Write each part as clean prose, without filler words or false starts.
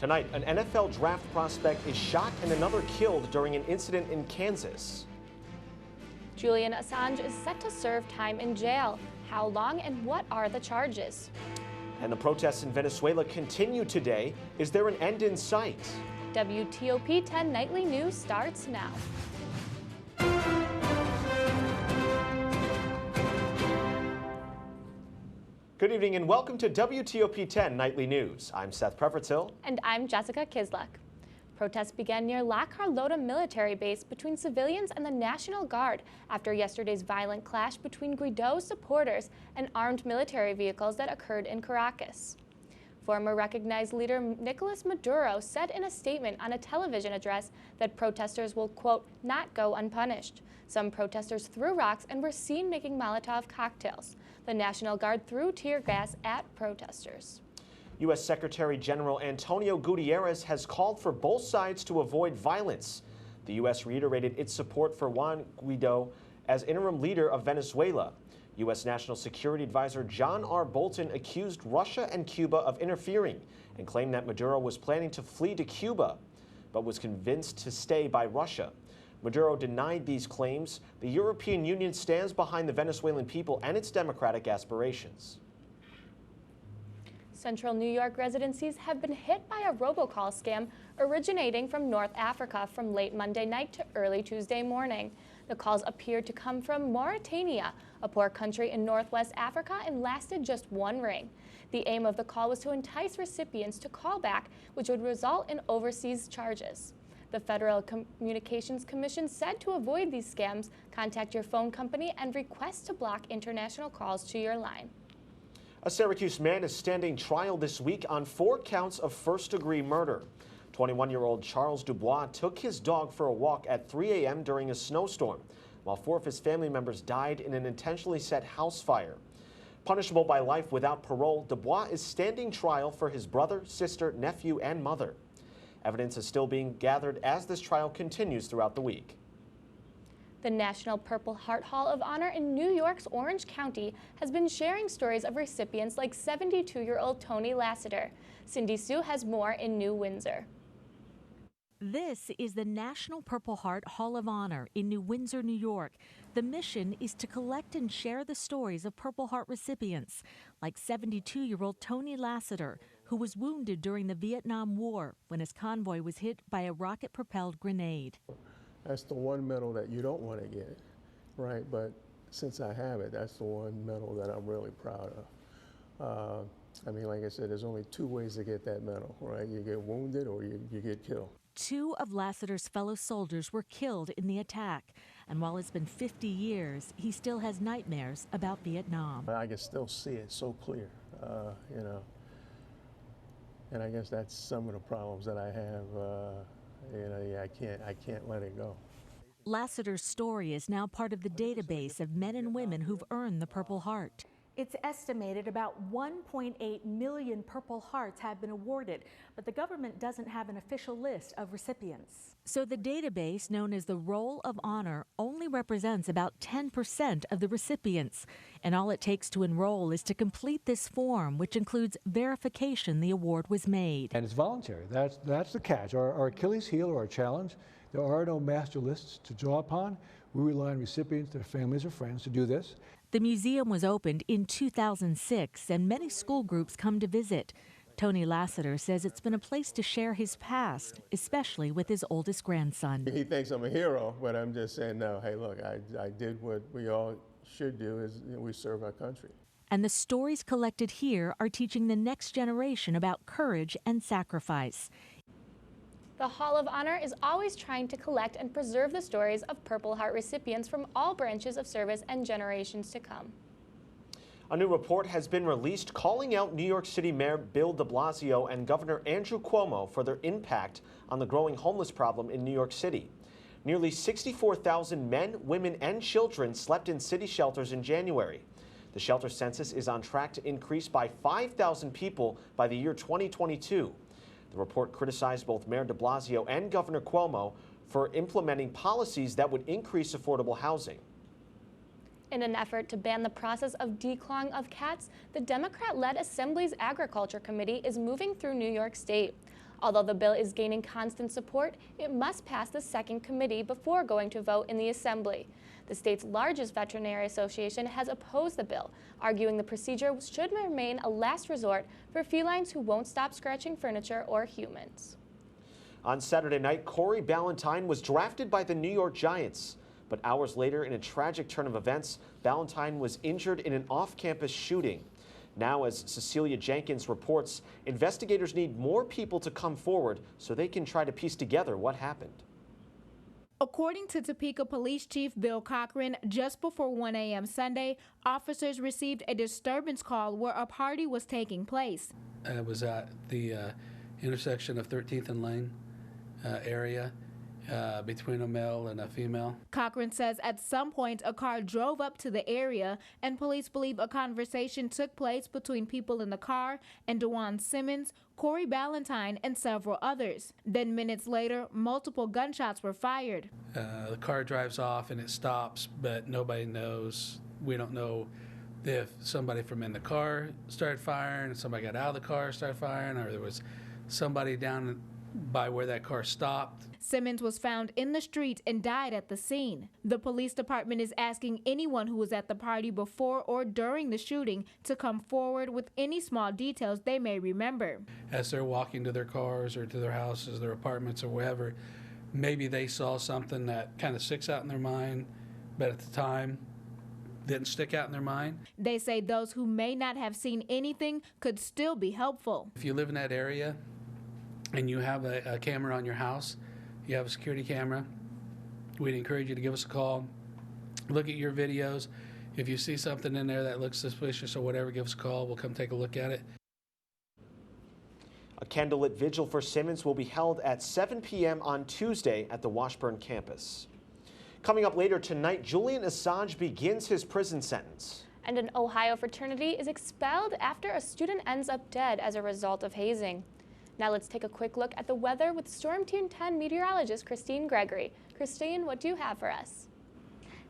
Tonight, an NFL draft prospect is shot and another killed during an incident in Kansas. Julian Assange is set to serve time in jail. How long and what are the charges? And the protests in Venezuela continue today. Is there an end in sight? WTOP 10 Nightly News starts now. Good evening and welcome to WTOP 10 Nightly News. I'm Seth Prevertill. And I'm Jessica Kisluk. Protests began near La Carlota military base between civilians and the National Guard after yesterday's violent clash between Guaido's supporters and armed military vehicles that occurred in Caracas. Former recognized leader Nicolas Maduro said in a statement on a television address that protesters will, quote, not go unpunished. Some protesters threw rocks and were seen making Molotov cocktails. The National Guard threw tear gas at protesters. U.S. Secretary General Antonio Guterres has called for both sides to avoid violence. The U.S. reiterated its support for Juan Guaido as interim leader of Venezuela. U.S. National Security Advisor John R. Bolton accused Russia and Cuba of interfering and claimed that Maduro was planning to flee to Cuba, but was convinced to stay by Russia. Maduro denied these claims. The European Union stands behind the Venezuelan people and its democratic aspirations. Central New York residencies have been hit by a robocall scam originating from North Africa from late Monday night to early Tuesday morning. The calls appeared to come from Mauritania, a poor country in Northwest Africa, and lasted just one ring. The aim of the call was to entice recipients to call back, which would result in overseas charges. The Federal Communications Commission said to avoid these scams, contact your phone company and request to block international calls to your line. A Syracuse man is standing trial this week on 4 counts of first-degree murder. 21-year-old Charles Dubois took his dog for a walk at 3 a.m. during a snowstorm, while 4 of his family members died in an intentionally set house fire. Punishable by life without parole, Dubois is standing trial for his brother, sister, nephew, and mother. Evidence is still being gathered as this trial continues throughout the week. The National Purple Heart Hall of Honor in New York's Orange County has been sharing stories of recipients like 72-year-old Tony Lassiter. Cindy Sue has more in New Windsor. This is the National Purple Heart Hall of Honor in New Windsor, New York. The mission is to collect and share the stories of Purple Heart recipients, like 72-year-old Tony Lassiter, who was wounded during the Vietnam War when his convoy was hit by a rocket-propelled grenade. That's the one medal that you don't want to get, right? But since I have it, that's the one medal that I'm really proud of. I mean, like I said, there's only 2 ways to get that medal, right? You get wounded or you get killed. 2 of Lassiter's fellow soldiers were killed in the attack. And while it's been 50 years, he still has nightmares about Vietnam. I can still see it so clear, you know. And I guess that's some of the problems that I have. You know, I can't let it go. Lassiter's story is now part of the database of men and women who've earned the Purple Heart. It's estimated about 1.8 million Purple Hearts have been awarded, but the government doesn't have an official list of recipients. So the database, known as the Roll of Honor, only represents about 10% of the recipients. And all it takes to enroll is to complete this form, which includes verification the award was made. And it's voluntary. That's the catch. Our Achilles heel or our challenge, there are no master lists to draw upon. We rely on recipients, their families or friends to do this. The museum was opened in 2006, and many school groups come to visit. Tony Lassiter says it's been a place to share his past, especially with his oldest grandson. He thinks I'm a hero, but I'm just saying, no, hey, look, I did what we all should do, is we serve our country. And the stories collected here are teaching the next generation about courage and sacrifice. The Hall of Honor is always trying to collect and preserve the stories of Purple Heart recipients from all branches of service and generations to come. A new report has been released calling out New York City Mayor Bill de Blasio and Governor Andrew Cuomo for their impact on the growing homeless problem in New York City. Nearly 64,000 men, women, and children slept in city shelters in January. The shelter census is on track to increase by 5,000 people by the year 2022. The report criticized both Mayor de Blasio and Governor Cuomo for implementing policies that would increase affordable housing. In an effort to ban the process of declawing of cats, the Democrat-led Assembly's Agriculture Committee is moving through New York State. Although the bill is gaining constant support, it must pass the second committee before going to vote in the Assembly. The state's largest veterinary association has opposed the bill, arguing the procedure should remain a last resort for felines who won't stop scratching furniture or humans. On Saturday night, Corey Ballentine was drafted by the New York Giants. But hours later, in a tragic turn of events, Ballentine was injured in an off-campus shooting. Now, as Cecilia Jenkins reports, investigators need more people to come forward so they can try to piece together what happened. According to Topeka Police Chief Bill Cochran, just before 1 a.m. Sunday, officers received a disturbance call where a party was taking place. It was at the intersection of 13th and Lane area between a male and a female. Cochran says at some point a car drove up to the area and police believe a conversation took place between people in the car and DeJuan Simmons, Corey Ballentine, and several others. Then minutes later, multiple gunshots were fired. The car drives off and it stops, but nobody knows. We don't know if somebody from in the car started firing, somebody got out of the car, started firing, or there was somebody down by where that car stopped. Simmons was found in the street and died at the scene. The police department is asking anyone who was at the party before or during the shooting to come forward with any small details they may remember. As they're walking to their cars or to their houses, their apartments, or wherever, maybe they saw something that kind of sticks out in their mind, but at the time didn't stick out in their mind. They say those who may not have seen anything could still be helpful. If you live in that area and you have a camera on your house, you have a security camera, we'd encourage you to give us a call. Look at your videos. If you see something in there that looks suspicious or whatever, give us a call. We'll come take a look at it. A candlelit vigil for Simmons will be held at 7 p.m. on Tuesday at the Washburn campus. Coming up later tonight, Julian Assange begins his prison sentence. And an Ohio fraternity is expelled after a student ends up dead as a result of hazing. Now let's take a quick look at the weather with Storm Team 10 meteorologist Christine Gregory. Christine, what do you have for us?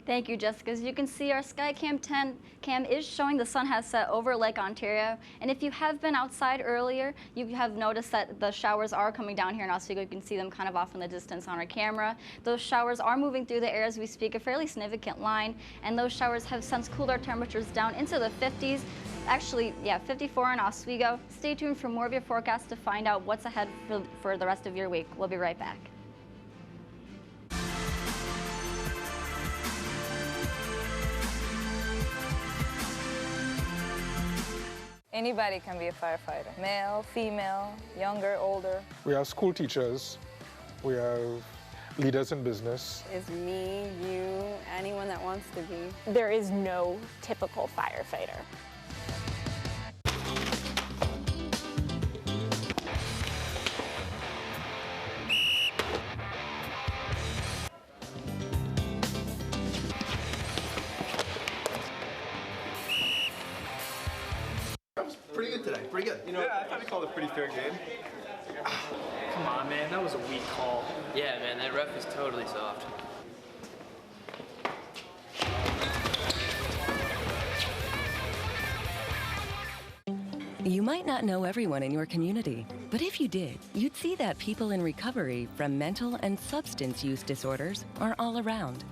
Thank you, Jessica. As you can see, our Skycam 10 cam is showing the sun has set over Lake Ontario. And if you have been outside earlier, you have noticed that the showers are coming down here in Oswego. You can see them kind of off in the distance on our camera. Those showers are moving through the air as we speak, a fairly significant line. And those showers have since cooled our temperatures down into the 50s. Actually, yeah, 54 in Oswego. Stay tuned for more of your forecast to find out what's ahead for the rest of your week. We'll be right back. Anybody can be a firefighter. Male, female, younger, older. We have school teachers. We have leaders in business. It's me, you, anyone that wants to be. There is no typical firefighter. Pretty good today, pretty good. You know, yeah, I thought he called a pretty fair game. Come on, man, that was a weak call. Yeah, man, that ref is totally soft. You might not know everyone in your community, but if you did, you'd see that people in recovery from mental and substance use disorders are all around.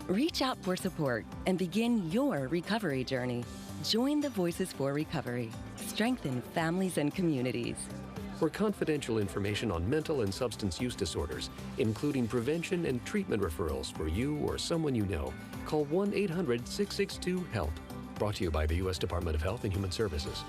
Reach out for support and begin your recovery journey. Join the Voices for Recovery. Strengthen families and communities. For confidential information on mental and substance use disorders, including prevention and treatment referrals for you or someone you know, call 1-800-662-HELP. Brought to you by the U.S. Department of Health and Human Services.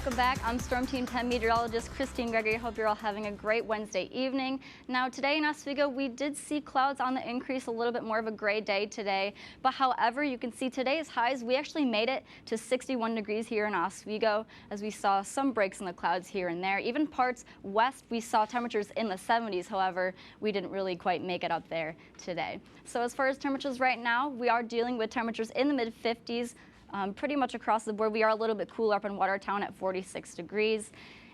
Welcome back. I'm Storm Team 10 meteorologist Christine Gregory. Hope you're all having a great Wednesday evening. Now today in Oswego, we did see clouds on the increase, a little bit more of a gray day today. But however, you can see today's highs, we actually made it to 61 degrees here in Oswego as we saw some breaks in the clouds here and there. Even parts west, we saw temperatures in the 70s. However, we didn't really quite make it up there today. So as far as temperatures right now, we are dealing with temperatures in the mid 50s. Pretty much across the board. We are a little bit cooler up in Watertown at 46 degrees.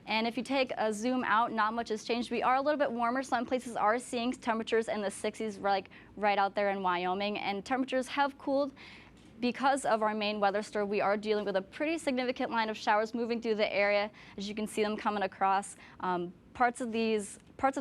And if you take a zoom out, not much has changed. We are a little bit warmer. Some places are seeing temperatures in the 60s, like right out there in Wyoming. And temperatures have cooled because of our main weather storm. We are dealing with a pretty significant line of showers moving through the area. As you can see them coming across. Parts of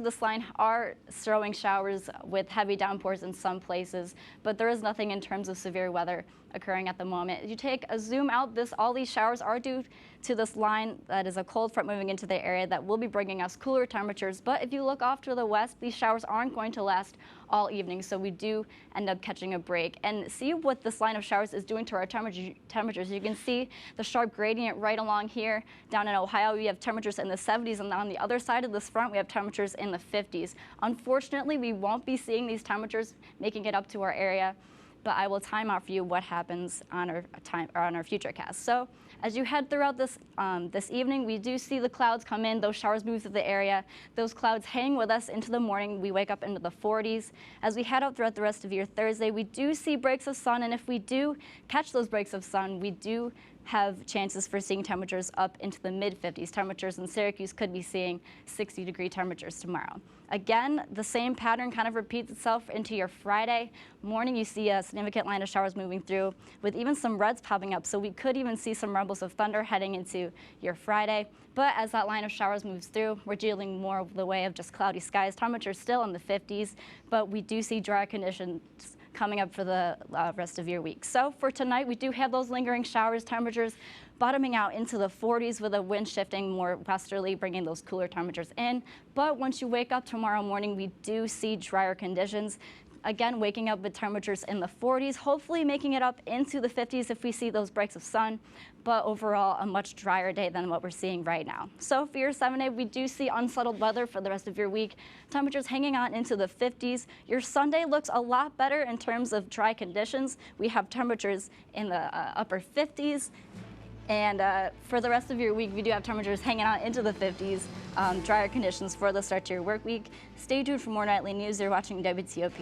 this line are throwing showers with heavy downpours in some places, but there is nothing in terms of severe weather occurring at the moment. If you take a zoom out, all these showers are due to this line that is a cold front moving into the area that will be bringing us cooler temperatures. But if you look off to the west, these showers aren't going to last all evening, so we do end up catching a break. And see what this line of showers is doing to our temperatures. You can see the sharp gradient right along here. Down in Ohio, we have temperatures in the 70s, and on the other side of this front, we have temperatures in the 50s. Unfortunately, we won't be seeing these temperatures making it up to our area, but I will time out for you what happens on our future cast. So as you head throughout this evening, we do see the clouds come in, those showers move through the area. Those clouds hang with us into the morning. We wake up into the 40s. As we head out throughout the rest of your Thursday, we do see breaks of sun, and if we do catch those breaks of sun, we do have chances for seeing temperatures up into the mid-50s. Temperatures in Syracuse could be seeing 60-degree temperatures tomorrow. Again, the same pattern kind of repeats itself into your Friday morning. You see a significant line of showers moving through with even some reds popping up. So we could even see some rumbles of thunder heading into your Friday. But as that line of showers moves through, we're dealing more of the way of just cloudy skies. Temperatures still in the 50s, but we do see dry conditions coming up for the rest of your week. So for tonight, we do have those lingering showers, temperatures bottoming out into the 40s with a wind shifting more westerly, bringing those cooler temperatures in. But once you wake up tomorrow morning, we do see drier conditions. Again, waking up with temperatures in the 40s, hopefully making it up into the 50s if we see those breaks of sun, but overall a much drier day than what we're seeing right now. So for your 7-day, we do see unsettled weather for the rest of your week. Temperatures hanging on into the 50s. Your Sunday looks a lot better in terms of dry conditions. We have temperatures in the upper 50s. And for the rest of your week, we do have temperatures hanging on into the 50s, drier conditions for the start to your work week. Stay tuned for more nightly news. You're watching WTOP.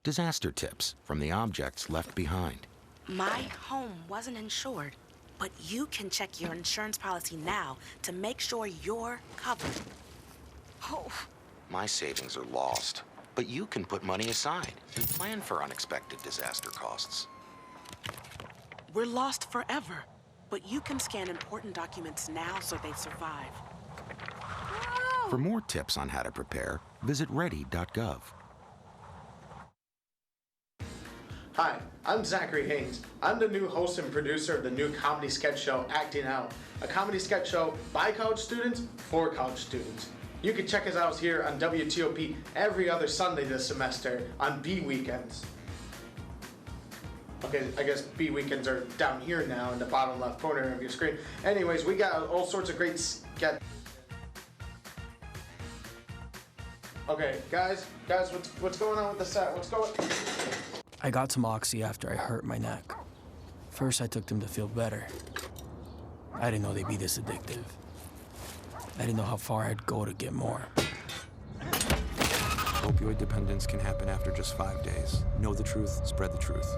Disaster tips from the objects left behind. My home wasn't insured, but you can check your insurance policy now to make sure you're covered. Oh. My savings are lost, but you can put money aside and plan for unexpected disaster costs. We're lost forever, but you can scan important documents now so they survive. For more tips on how to prepare, visit ready.gov. Hi, I'm Zachary Haynes. I'm the new host and producer of the new comedy sketch show, Acting Out, a comedy sketch show by college students for college students. You can check us out here on WTOP every other Sunday this semester on B weekends. Okay, I guess B weekends are down here now in the bottom left corner of your screen. Anyways, we got all sorts of great sketch. Okay, guys, what's going on with the set? What's going? I got some Oxy after I hurt my neck. First, I took them to feel better. I didn't know they'd be this addictive. I didn't know how far I'd go to get more. Opioid dependence can happen after just 5 days. Know the truth, spread the truth.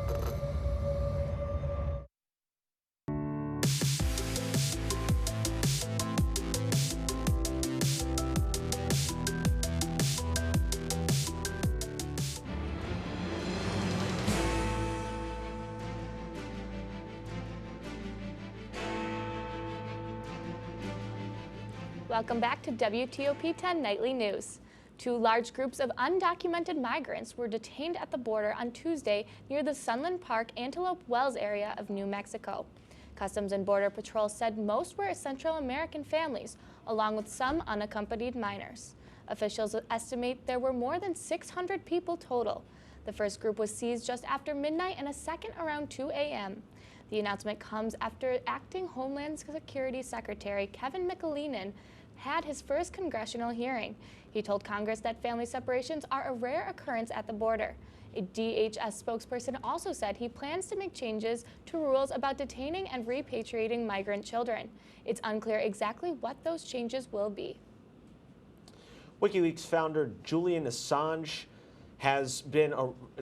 Welcome back to WTOP 10 Nightly News. 2 large groups of undocumented migrants were detained at the border on Tuesday near the Sunland Park Antelope Wells area of New Mexico. Customs and Border Patrol said most were Central American families, along with some unaccompanied minors. Officials estimate there were more than 600 people total. The first group was seized just after midnight and a second around 2 a.m. The announcement comes after Acting Homeland Security Secretary Kevin McAleenan had his first congressional hearing. He told Congress that family separations are a rare occurrence at the border. A DHS spokesperson also said he plans to make changes to rules about detaining and repatriating migrant children. It's unclear exactly what those changes will be. WikiLeaks founder Julian Assange has been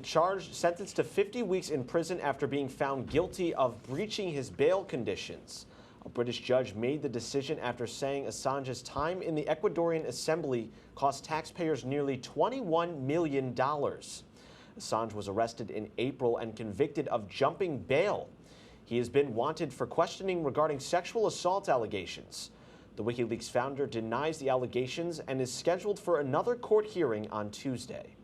sentenced to 50 weeks in prison after being found guilty of breaching his bail conditions. A British judge made the decision after saying Assange's time in the Ecuadorian assembly cost taxpayers nearly $21 million. Assange was arrested in April and convicted of jumping bail. He has been wanted for questioning regarding sexual assault allegations. The WikiLeaks founder denies the allegations and is scheduled for another court hearing on Tuesday.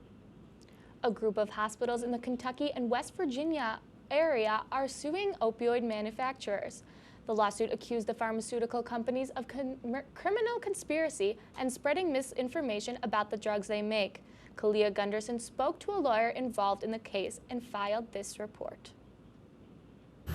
A group of hospitals in the Kentucky and West Virginia area are suing opioid manufacturers. The lawsuit accused the pharmaceutical companies of criminal conspiracy and spreading misinformation about the drugs they make. Kalia Gunderson spoke to a lawyer involved in the case and filed this report.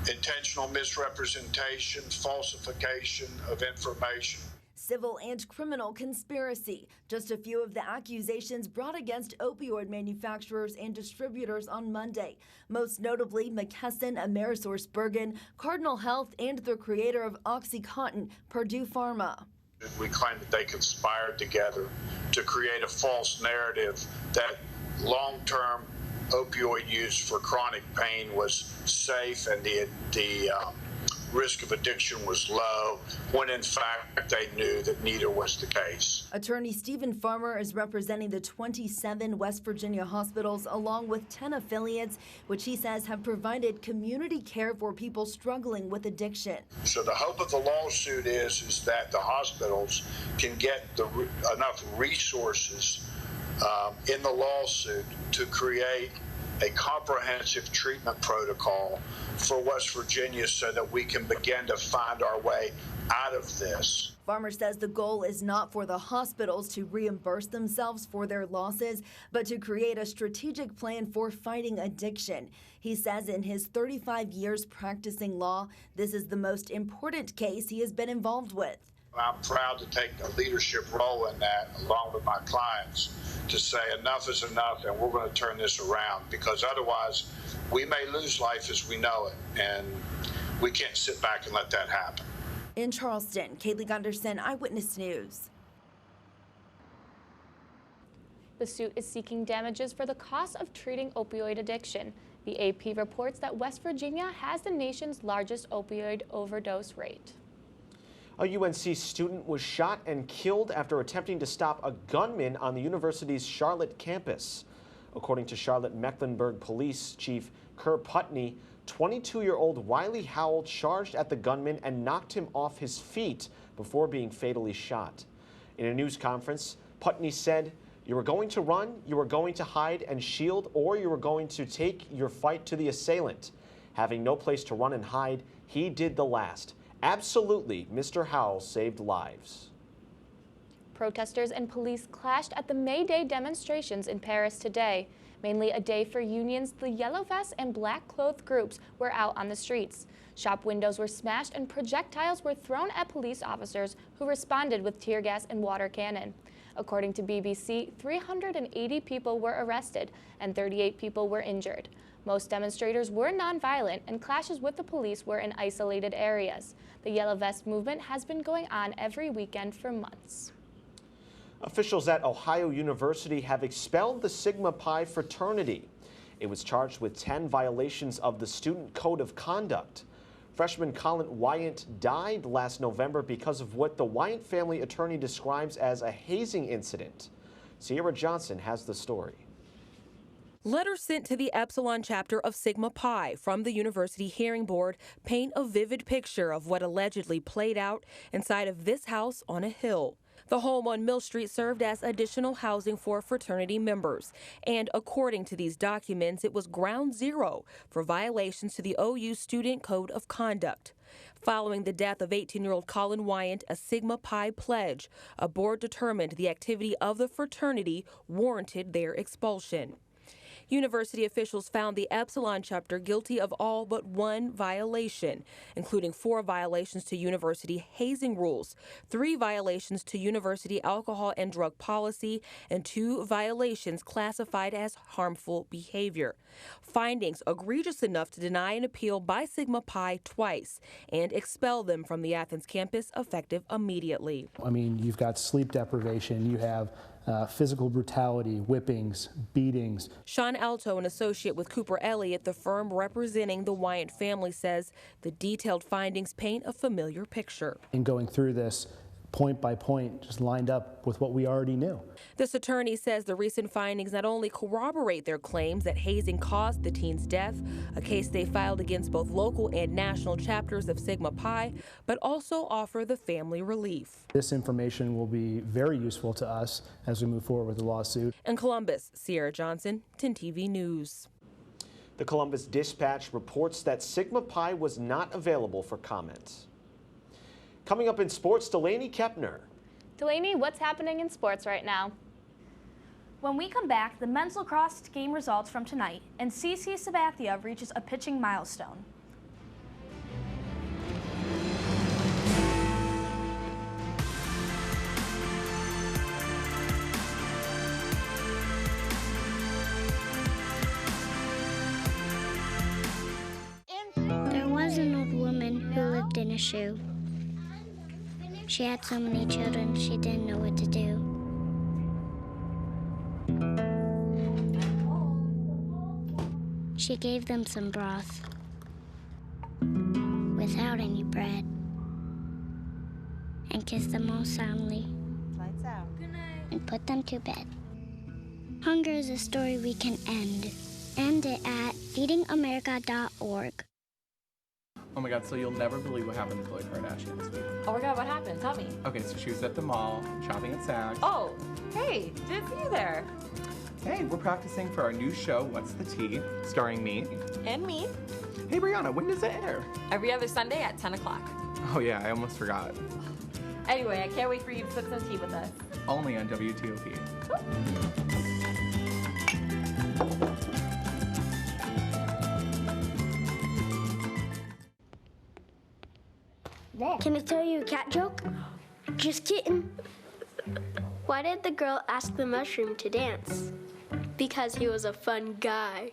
Intentional misrepresentation, falsification of information. Civil and criminal conspiracy. Just a few of the accusations brought against opioid manufacturers and distributors on Monday. Most notably, McKesson, AmerisourceBergen, Cardinal Health, and the creator of OxyContin, Purdue Pharma. We claim that they conspired together to create a false narrative that long-term opioid use for chronic pain was safe and the risk of addiction was low, when in fact they knew that neither was the case. Attorney Stephen Farmer is representing the 27 West Virginia hospitals along with 10 affiliates, which he says have provided community care for people struggling with addiction. So the hope of the lawsuit is that the hospitals can get enough resources in the lawsuit to create a comprehensive treatment protocol for West Virginia so that we can begin to find our way out of this. Farmer says the goal is not for the hospitals to reimburse themselves for their losses, but to create a strategic plan for fighting addiction. He says in his 35 years practicing law, this is the most important case he has been involved with. I'm proud to take a leadership role in that, along with my clients, to say enough is enough and we're going to turn this around, because otherwise we may lose life as we know it, and we can't sit back and let that happen. In Charleston, Kaylee Gunderson, Eyewitness News. The suit is seeking damages for the cost of treating opioid addiction. The AP reports that West Virginia has the nation's largest opioid overdose rate. A UNC student was shot and killed after attempting to stop a gunman on the university's Charlotte campus. According to Charlotte Mecklenburg Police Chief Kerr Putney, 22-year-old Wiley Howell charged at the gunman and knocked him off his feet before being fatally shot. In a news conference, Putney said, "You were going to run, you were going to hide and shield, or you were going to take your fight to the assailant. Having no place to run and hide, he did the last. Absolutely, Mr. Howell saved lives." Protesters and police clashed at the May Day demonstrations in Paris today. Mainly a day for unions, the yellow vest and black clothed groups were out on the streets. Shop windows were smashed and projectiles were thrown at police officers who responded with tear gas and water cannon. According to BBC, 380 people were arrested and 38 people were injured. Most demonstrators were nonviolent and clashes with the police were in isolated areas. The Yellow Vest movement has been going on every weekend for months. Officials at Ohio University have expelled the Sigma Pi fraternity. It was charged with 10 violations of the Student Code of Conduct. Freshman Colin Wyant died last November because of what the Wyant family attorney describes as a hazing incident. Sierra Johnson has the story. Letters sent to the Epsilon chapter of Sigma Pi from the University Hearing Board paint a vivid picture of what allegedly played out inside of this house on a hill. The home on Mill Street served as additional housing for fraternity members. And according to these documents, it was ground zero for violations to the OU Student Code of Conduct. Following the death of 18-year-old Colin Wyant, a Sigma Pi pledge, a board determined the activity of the fraternity warranted their expulsion. University officials found the Epsilon chapter guilty of all but one violation, including 4 violations to university hazing rules, 3 violations to university alcohol and drug policy, and 2 violations classified as harmful behavior. Findings egregious enough to deny an appeal by Sigma Pi twice and expel them from the Athens campus effective immediately. I mean, you've got sleep deprivation, you have physical brutality, whippings, beatings. Sean Alto, an associate with Cooper Elliott, the firm representing the Wyant family, says the detailed findings paint a familiar picture. In going through this, point by point, just lined up with what we already knew. This attorney says the recent findings not only corroborate their claims that hazing caused the teen's death, a case they filed against both local and national chapters of Sigma Pi, but also offer the family relief. This information will be very useful to us as we move forward with the lawsuit. In Columbus, Sierra Johnson, 10 TV News. The Columbus Dispatch reports that Sigma Pi was not available for comment. Coming up in sports, Delaney Kepner. Delaney, what's happening in sports right now? When we come back, the men's lacrosse game results from tonight, and CC Sabathia reaches a pitching milestone. There was an old woman who lived in a shoe. She had so many children, she didn't know what to do. She gave them some broth without any bread and kissed them all soundly. Lights out. Good night. And put them to bed. Hunger is a story we can end. End it at feedingamerica.org. Oh my god, so you'll never believe what happened to Khloe Kardashian this week. Oh my god, what happened? Tell me. Okay, so she was at the mall, shopping at Saks. Oh, hey, didn't see you there. Hey, we're practicing for our new show, What's the Tea, starring me. And me. Hey, Brianna, when does it air? Every other Sunday at 10 o'clock. Oh yeah, I almost forgot. Anyway, I can't wait for you to sip some tea with us. Only on WTOP. Can I tell you a cat joke? Just kidding. Why did the girl ask the mushroom to dance? Because he was a fun guy.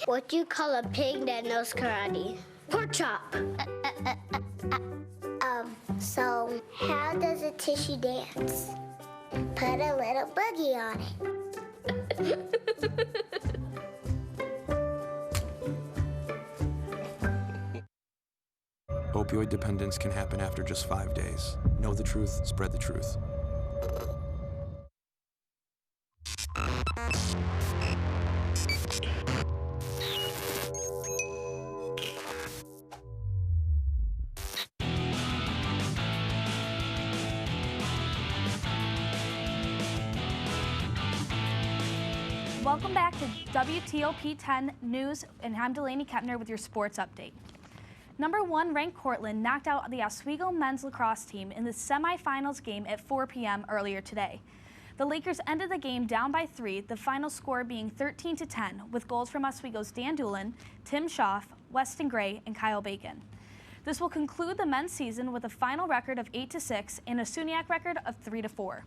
What do you call a pig that knows karate? Pork chop. So how does a tissue dance? Put a little boogie on it. Opioid dependence can happen after just 5 days. Know the truth, spread the truth. Welcome back to WTOP 10 News, and I'm Delaney Kepner with your sports update. Number 1 ranked Cortland knocked out the Oswego men's lacrosse team in the semifinals game at 4 p.m. earlier today. The Lakers ended the game down by 3, the final score being 13-10, with goals from Oswego's Dan Doolin, Tim Schaff, Weston Gray, and Kyle Bacon. This will conclude the men's season with a final record of 8-6 and a SUNYAC record of 3-4.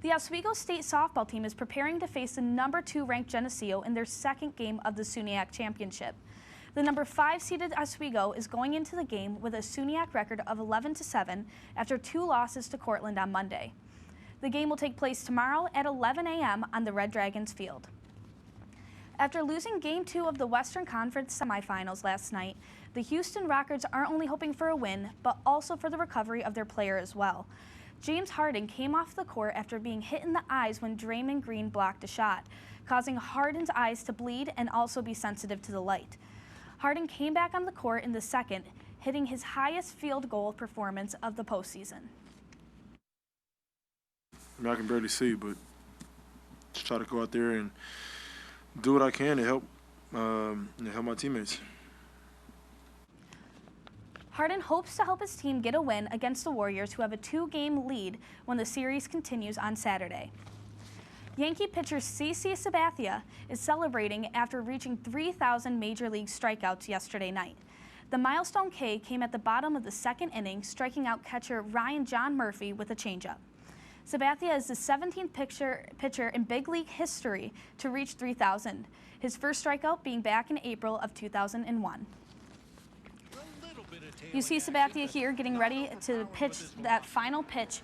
The Oswego State softball team is preparing to face the number 2 ranked Geneseo in their second game of the SUNYAC championship. The number 5 seeded Oswego is going into the game with a SUNYAC record of 11-7 after 2 losses to Cortland on Monday. The game will take place tomorrow at 11 a.m. on the Red Dragons field. After losing Game 2 of the Western Conference semifinals last night, the Houston Rockets aren't only hoping for a win, but also for the recovery of their player as well. James Harden came off the court after being hit in the eyes when Draymond Green blocked a shot, causing Harden's eyes to bleed and also be sensitive to the light. Harden came back on the court in the second, hitting his highest field goal performance of the postseason. I mean, I can barely see, but just try to go out there and do what I can to help my teammates. Harden hopes to help his team get a win against the Warriors, who have a 2-game lead when the series continues on Saturday. Yankee pitcher CC Sabathia is celebrating after reaching 3,000 Major League strikeouts yesterday night. The milestone K came at the bottom of the second inning, striking out catcher Ryan John Murphy with a changeup. Sabathia is the 17th pitcher in big league history to reach 3,000, his first strikeout being back in April of 2001. You see Sabathia here getting ready to pitch that final pitch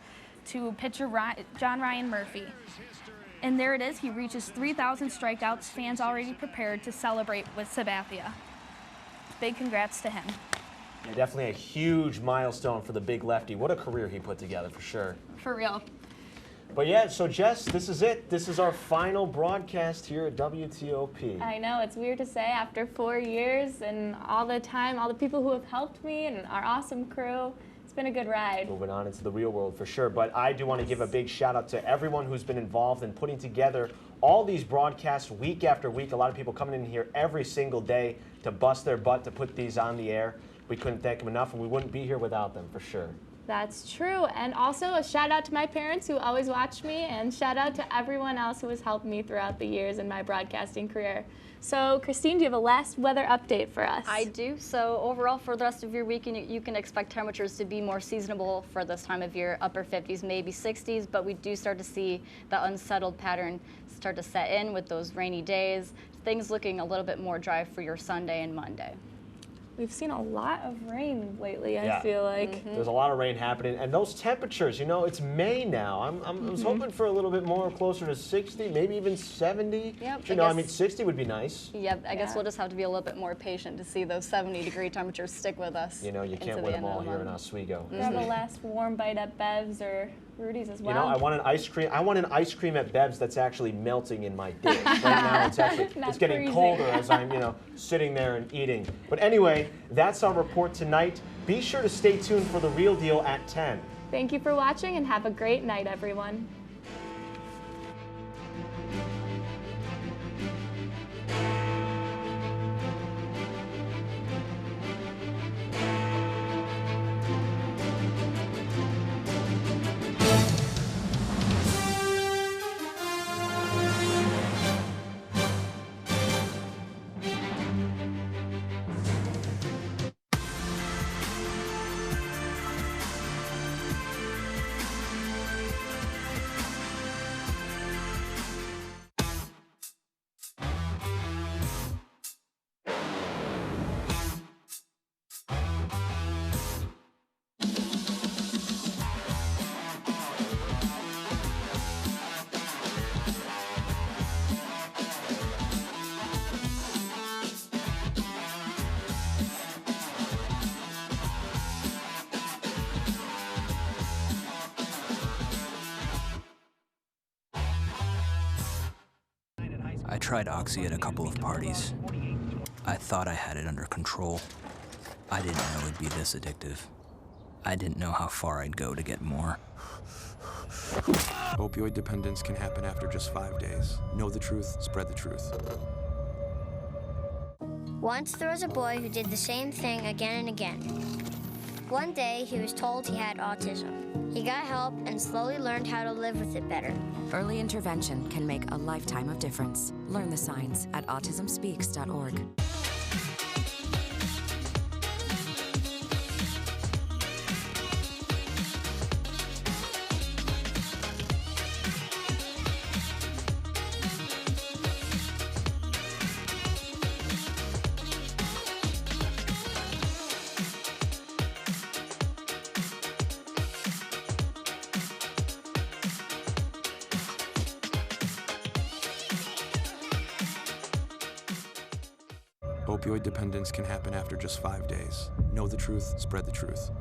to pitcher John Ryan Murphy. And there it is, he reaches 3,000 strikeouts, fans already prepared to celebrate with Sabathia. Big congrats to him. Yeah, definitely a huge milestone for the big lefty. What a career he put together, for sure. For real. But yeah, so Jess, this is it. This is our final broadcast here at WTOP. I know, it's weird to say after 4 years and all the time, all the people who have helped me and our awesome crew. It's been a good ride. Moving on into the real world for sure. But I do want to give a big shout out to everyone who's been involved in putting together all these broadcasts week after week. A lot of people coming in here every single day to bust their butt to put these on the air. We couldn't thank them enough, and we wouldn't be here without them for sure. That's true. And also a shout out to my parents who always watch me, and shout out to everyone else who has helped me throughout the years in my broadcasting career. So Christine, do you have a last weather update for us? I do. So overall for the rest of your week, you can expect temperatures to be more seasonable for this time of year, upper 50s, maybe 60s, but we do start to see the unsettled pattern start to set in with those rainy days, things looking a little bit more dry for your Sunday and Monday. We've seen a lot of rain lately, Yeah. I feel like. There's a lot of rain happening, and those temperatures, you know, it's May now. I was hoping for a little bit more, closer to 60, maybe even 70. Yep, You know, I mean, 60 would be nice. Yep, I guess we'll just have to be a little bit more patient to see those 70-degree temperatures stick with us. You know, you can't win them all here in Oswego. Grab a last warm bite at Bev's or Rudy's as well. You know, I want an ice cream. I want an ice cream at Bev's that's actually melting in my dish. Right now, it's actually it's getting freezing. colder as I'm, you know, sitting there and eating. But anyway, that's our report tonight. Be sure to stay tuned for the real deal at 10. Thank you for watching, and have a great night, everyone. I tried Oxy at a couple of parties. I thought I had it under control. I didn't know it'd be this addictive. I didn't know how far I'd go to get more. Opioid dependence can happen after just 5 days. Know the truth, spread the truth. Once there was a boy who did the same thing again and again. One day, he was told he had autism. He got help and slowly learned how to live with it better. Early intervention can make a lifetime of difference. Learn the signs at autismspeaks.org. Opioid dependence can happen after just 5 days. Know the truth, spread the truth.